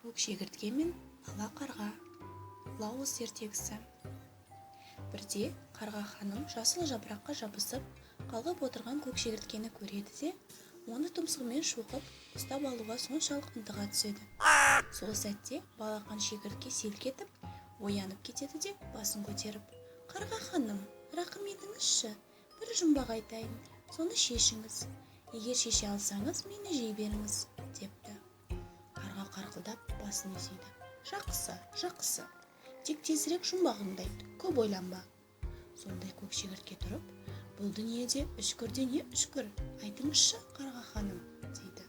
Көк шегіртке мен ала қарға. Лауыз ертегісі. Бірде қарға ханым жасыл жапыраққа жабысып қалғып отырған көк шегірткені көреді де, оны тұмсығымен шоқып ұстап алуға соншалық ынтыға түседі. Сол сәтте балақан шегіртке селк етіп, оянып кетеді де басын көтеріп: "Қарға ханым, рақым етіңізші, бір жұмбақ айтайын, соны шешіңіз. Егер шеше алсаңыз, мені жей беріңіз" депті. Қарға қарқылдап басын изейді. "Жақсы, жақсы. Тек тезірек жұмбағыңды айт, көп ойланба." Сондай көк шегіртке тұрып: "Бұл дүниеде үшкірде не үшкір? Айтыңызшы, қарға ханым" дейді.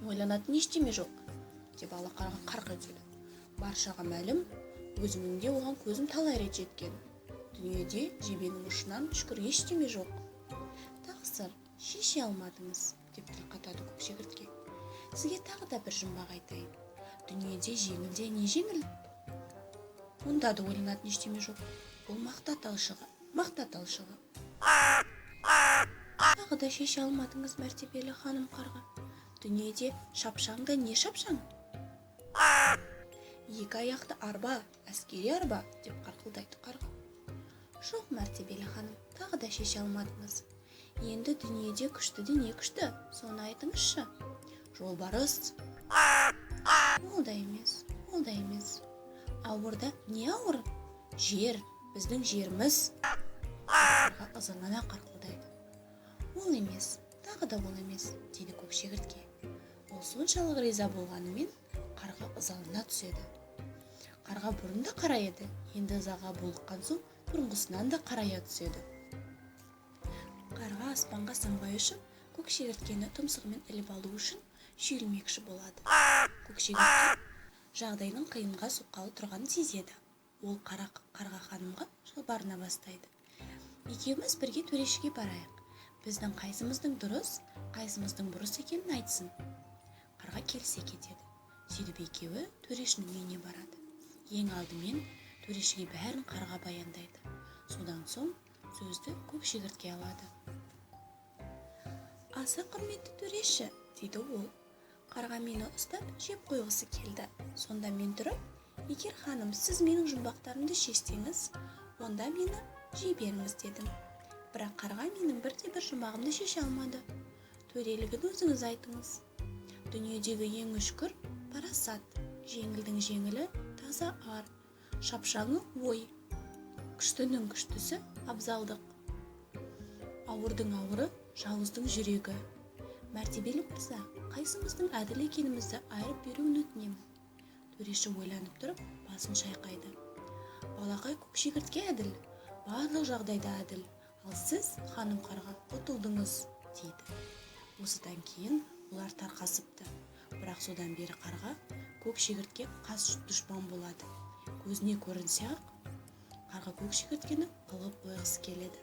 "Ойланатын ештеме жоқ" деп ала қарға қарқ етеді. "Баршаға мәлім, өзімнің де оған көзім талай рет жеткен. Дүниеде жебенің ұшынан үшкір ештеме жоқ." "Тақсыр, шеше алмадыңыз" деп тіл қатады көк шегіртке. "Сізге тағы да бір жұмбақ айтайын. Дүниеде жеңілде не жеңіл? Онда да ойланатын ештеме жоқ. Бұл мақта талшығы. Тағы да шеше алмадыңыз, мәртебелі ханым қарға. Дүниеде шапшаңда не шапшаң? Екі аяқты арба, әскери арба" деп қарқылдайды қарға. "Жоқ, мәртебелі ханым, тағы да шеше алмадыңыз. Енді дүниеде күштіде не күшті? Соны айтыңызшы. Жолбарыс? Ол да емес. Ауырда не ауыр? Жер, біздің жеріміз" қарға ызалана қарқылдайды. "Ол емес, тағы да ол емес" дейді көк шегіртке. Ол соншалық риза болғанымен қарға ызалана түседі. Қарға бұрын да қара еді, енді ызаға булыққан соң бұрынғысынан да қарая түседі. Қарға аспанға самғай ұшып, көк шегірткені тұмсығымен іліп алу үшін шүйілмекші болады. Көк шегіртке жағдайдың қиынға соққалы тұрғанын сезеді. Ол қарға ханымға жалбарына бастайды: "Екеуміз бірге төрешіге барайық. Біздің қайсымыздың дұрыс, қайсымыздың бұрыс екенін айтсын." Қарға келісе кетеді. Сөйтіп екеуі төрешінің үйіне барады. Ең алдымен төрешіге бәрін қарға баяндайды. Содан соң сөзді көк шегіртке алады. "Аса құрметті төреші" дейді ол. "Қарға мені ұстап жеп қойғысы келді. Сонда мен тұрып, егер ханым сіз менің жұмбақтарымды шешсеңіз, онда мені жей беріңіз дедім. Бірақ қарға менің бірде-бір жұмбағымды шеше алмады. Төрелігін өзіңіз айтыңыз. Дүниедегі ең үшкір парасат, жеңілдің жеңілі таза ар, шапшаңы ой, күштінің күштісі абзалдық, ауырдың ауыры жауыздың жүрегі. Мәртебелі мырза, қайсымыздың әділ екенімізді айырып беруін өтінемін." Төреші ойланып тұрып басын шайқайды. "Балақай көк шегіртке әділ, барлық жағдайда әділ, ал сіз, ханым қарға, ұтылдыңыз" дейді. Осыдан кейін олар тарқасыпты. Бірақ содан бері қарға көк шегіртке қас дұшпан болады. Көзіне көрінсе ақ, қарға көк шегірткені қылып қойғысы келеді.